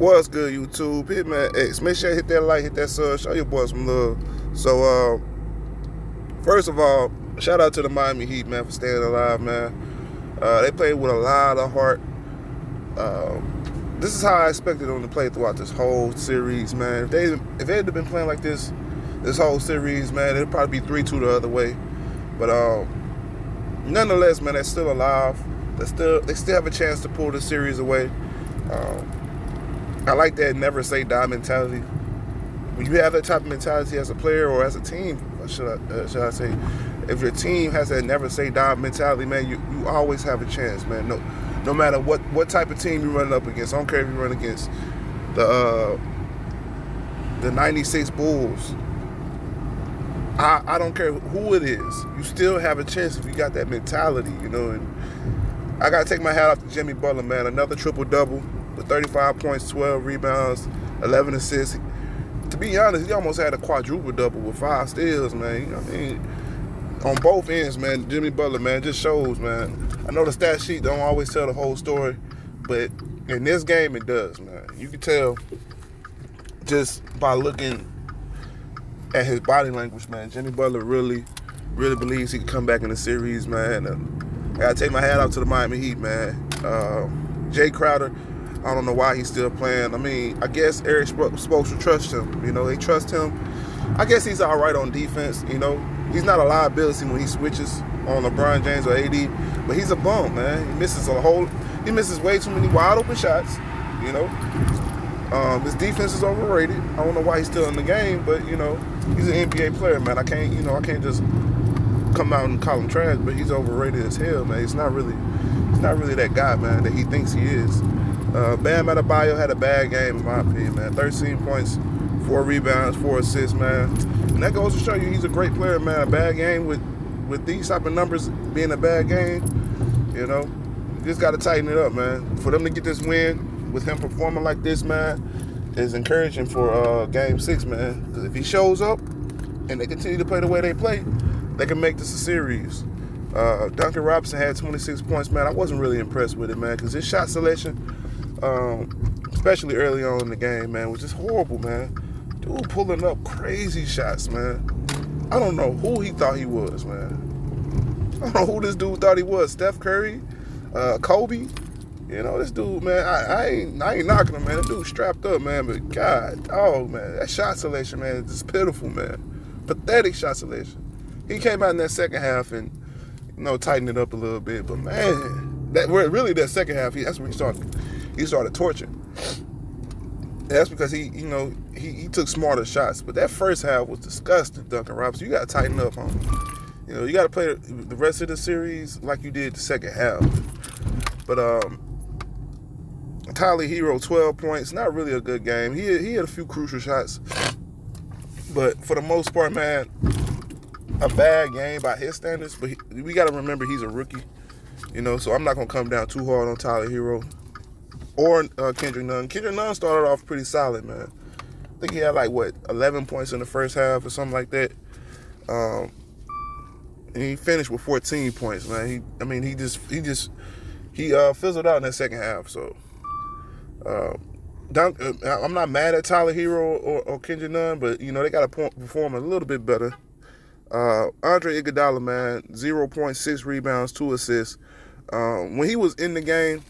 What's good, YouTube? Hitman X. Make sure you hit that like, hit that sub, show your boys some love. So, first of all, shout out to the Miami Heat, man, for staying alive, man. They played with a lot of heart. This is how I expected them to play throughout this whole series, man. If they had been playing like this whole series, man, it'd probably be 3-2 the other way. But nonetheless, man, they're still alive. They still have a chance to pull the series away. I like that never say die mentality. When you have that type of mentality as a player or as a team, should I say, if your team has that never say die mentality, man, you always have a chance, man. No matter what type of team you're running up against. I don't care if you run against the '96 Bulls. I don't care who it is. You still have a chance if you got that mentality, you know. And I gotta take my hat off to Jimmy Butler, man. Another triple-double with 35 points, 12 rebounds, 11 assists. To be honest, he almost had a quadruple-double with 5 steals, man. You know what I mean? On both ends, man, Jimmy Butler, man, just shows, man. I know the stat sheet don't always tell the whole story, but in this game, it does, man. You can tell just by looking at his body language, man. Jimmy Butler really believes he can come back in the series, man. I gotta take my hat off to the Miami Heat, man. Jay Crowder, I don't know why he's still playing. I mean, I guess Eric Spoelstra trusts him. You know, they trust him. I guess he's all right on defense, you know. He's not a liability when he switches on LeBron James or AD, but he's a bum, man. He misses way too many wide open shots, you know. His defense is overrated. I don't know why he's still in the game, but you know, he's an NBA player, man. I can't just come out and call him trash, but he's overrated as hell, man. He's not really that guy, man, that he thinks he is. Bam Adebayo had a bad game, in my opinion, man. 13 points, 4 rebounds, 4 assists, man. And that goes to show you he's a great player, man. A bad game with these type of numbers being a bad game, you know, you just got to tighten it up, man. For them to get this win with him performing like this, man, is encouraging for Game 6, man. Because if he shows up and they continue to play the way they play, they can make this a series. Duncan Robinson had 26 points, man. I wasn't really impressed with it, man, because his shot selection, especially early on in the game, man, was just horrible, man. Dude pulling up crazy shots, man. I don't know who he thought he was, man. I don't know who this dude thought he was. Steph Curry, Kobe. You know, this dude, man, I ain't knocking him, man. This dude strapped up, man. But God, oh, man, that shot selection, man, is just pitiful, man. Pathetic shot selection. He came out in that second half and, you know, tightened it up a little bit. But, man, that second half, that's when he started torching. That's because he took smarter shots. But that first half was disgusting, Duncan Robinson. You got to tighten up, homie. You know, you got to play the rest of the series like you did the second half. But Tyler Hero, 12 points. Not really a good game. He had a few crucial shots. But for the most part, man, a bad game by his standards. But we got to remember he's a rookie. You know, so I'm not going to come down too hard on Tyler Hero or Kendrick Nunn. Kendrick Nunn started off pretty solid, man. I think he had 11 points in the first half or something like that. And he finished with 14 points, man. He fizzled out in that second half. So I'm not mad at Tyler Hero or Kendrick Nunn, but you know they got to perform a little bit better. Andre Iguodala, man, 0.6 rebounds, 2 assists. When he was in the game,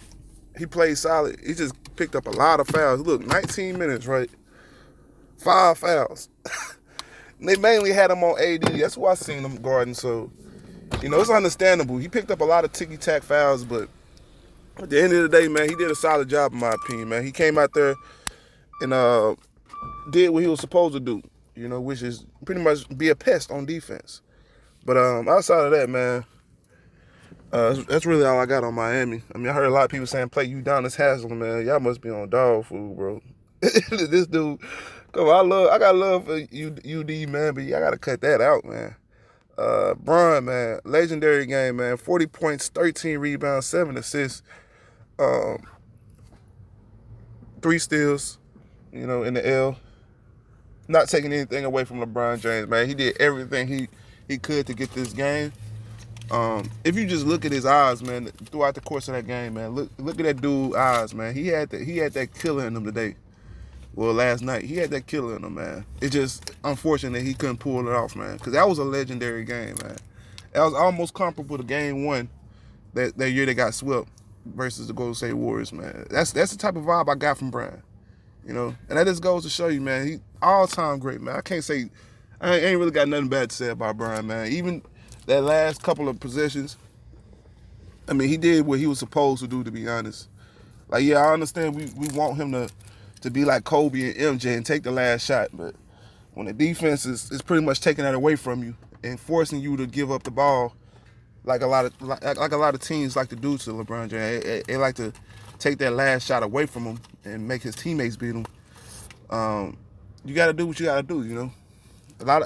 he played solid. He just picked up a lot of fouls. Look, 19 minutes, right? 5 fouls. They mainly had him on AD. That's who I seen him guarding. So, you know, it's understandable. He picked up a lot of ticky-tack fouls, but at the end of the day, man, he did a solid job, in my opinion, man. He came out there and did what he was supposed to do, you know, which is pretty much be a pest on defense. But outside of that, man, that's really all I got on Miami. I mean, I heard a lot of people saying, play Udonis Haslem, man. Y'all must be on dog food, bro. This dude, come on, I got love for UD, man, but y'all got to cut that out, man. Bron, man, legendary game, man. 40 points, 13 rebounds, 7 assists, 3 steals, you know, in the L. Not taking anything away from LeBron James, man. He did everything he could to get this game. If you just look at his eyes, man, throughout the course of that game, man, look at that dude's eyes, man. He had that killer in him today. Well, last night he had that killer in him, man. It's just unfortunate he couldn't pull it off, man. Because that was a legendary game, man. That was almost comparable to Game 1 that year they got swept versus the Golden State Warriors, man. That's the type of vibe I got from Brian, you know. And that just goes to show you, man, he all-time great, man. I can't say I ain't really got nothing bad to say about Brian, man. Even that last couple of possessions, I mean, he did what he was supposed to do, to be honest. Like, yeah, I understand we want him to be like Kobe and MJ and take the last shot, but when the defense is pretty much taking that away from you and forcing you to give up the ball, like a lot of teams like to do to LeBron James, they like to take that last shot away from him and make his teammates beat him. You got to do what you got to do, you know.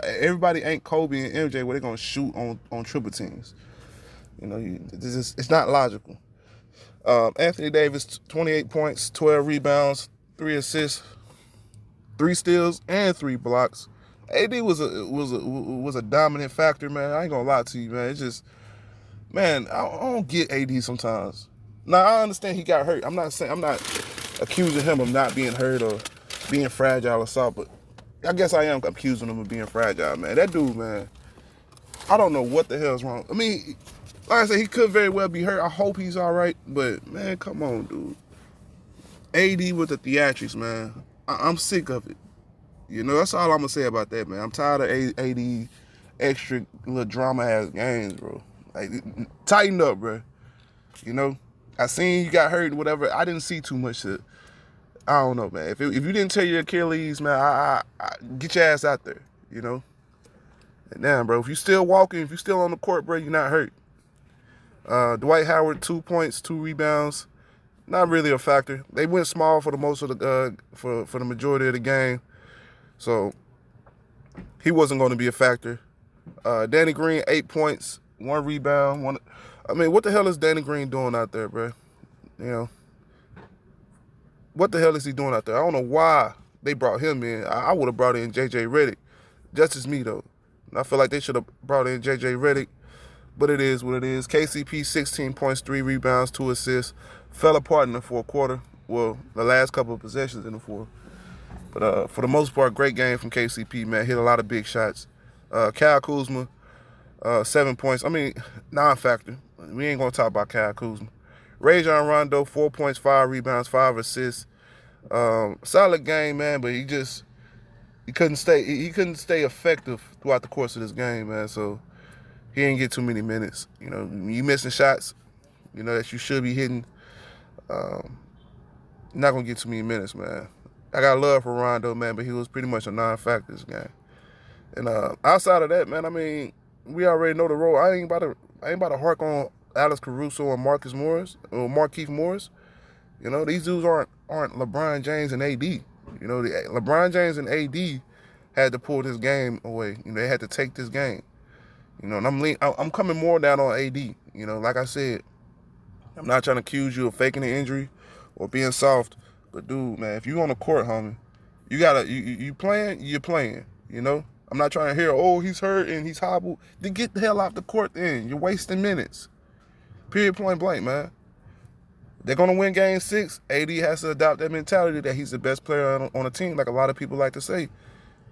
Everybody ain't Kobe and MJ where they're gonna shoot on triple teams. You know, it's not logical. Anthony Davis, 28 points, 12 rebounds, 3 assists, 3 steals, and 3 blocks. AD was a dominant factor, man. I ain't gonna lie to you, man. It's just, man, I don't get AD sometimes. Now I understand he got hurt. I'm not accusing him of not being hurt or being fragile or something, but I guess I am accusing him of being fragile, man. That dude, man, I don't know what the hell's wrong. I mean, like I said, he could very well be hurt. I hope he's all right, but man, come on, dude. AD with the theatrics, man. I'm sick of it. You know, that's all I'm gonna say about that, man. I'm tired of AD extra little drama ass games, bro. Like, tighten up, bro. You know, I seen you got hurt, whatever. I didn't see too much shit. I don't know, man. If you didn't tear your Achilles, man, I get your ass out there. You know. And damn, bro, if you still walking, if you still on the court, bro, you're not hurt. Dwight Howard, 2 points, 2 rebounds. Not really a factor. They went small for the most of the for the majority of the game, so he wasn't going to be a factor. Danny Green, 8 points, 1 rebound. I mean, what the hell is Danny Green doing out there, bro? You know, what the hell is he doing out there? I don't know why they brought him in. I would have brought in J.J. Redick. Just as me, though. I feel like they should have brought in J.J. Redick, but it is what it is. KCP, 16 points, 3 rebounds, 2 assists. Fell apart in the fourth quarter. Well, the last couple of possessions in the fourth. But for the most part, great game from KCP, man. Hit a lot of big shots. Kyle Kuzma, 7 points. I mean, non-factor. We ain't going to talk about Kyle Kuzma. Rajon Rondo, 4 points, 5 rebounds, 5 assists. Solid game, man, but he couldn't stay effective throughout the course of this game, man. So he didn't get too many minutes. You know, you missing shots, you know, that you should be hitting. Not gonna get too many minutes, man. I got love for Rondo, man, but he was pretty much a non-factor this game. And outside of that, man, I mean, we already know the role. I ain't about to hark on Alex Caruso or Marcus Morris or Markieff Morris. You know, these dudes aren't LeBron James and AD. You know, LeBron James and AD had to pull this game away. You know, they had to take this game. You know, and I'm coming more down on AD. You know, like I said, I'm not trying to accuse you of faking an injury or being soft, but dude, man, if you on the court, homie, you playing, you're playing. You know, I'm not trying to hear, oh, he's hurt and he's hobbled. Then get the hell off the court. Then you're wasting minutes. Period, point blank, man. They're gonna win Game 6. AD has to adopt that mentality that he's the best player on the team, like a lot of people like to say.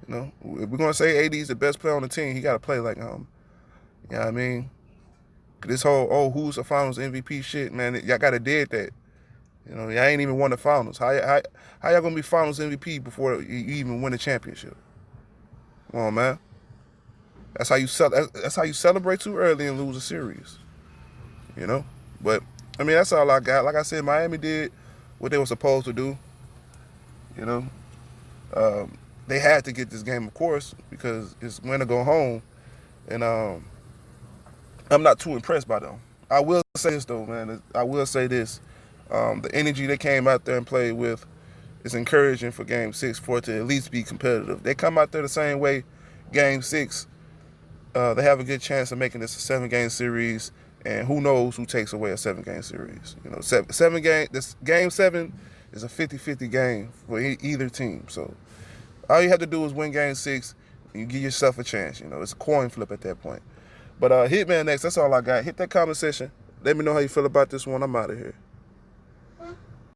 You know, if we're gonna say AD is the best player on the team, he got to play like him. You know what I mean? This whole who's the Finals MVP shit, man, y'all got to dead that. You know, y'all ain't even won the Finals. How y'all gonna be Finals MVP before you even win the championship? Come on, man. That's how you celebrate too early and lose a series. You know, but I mean, that's all I got. Like I said, Miami did what they were supposed to do. You know, they had to get this game, of course, because it's win or go home, and I'm not too impressed by them. I will say this, though, man. I will say this. The energy they came out there and played with is encouraging for Game 6 for it to at least be competitive. They come out there the same way, Game 6, they have a good chance of making this a 7-game series, and who knows who takes away a 7-game series. You know, this Game 7 is a 50-50 game for either team. So all you have to do is win Game 6, and you give yourself a chance. You know, it's a coin flip at that point. But Hitman next, that's all I got. Hit that comment section. Let me know how you feel about this one. I'm out of here.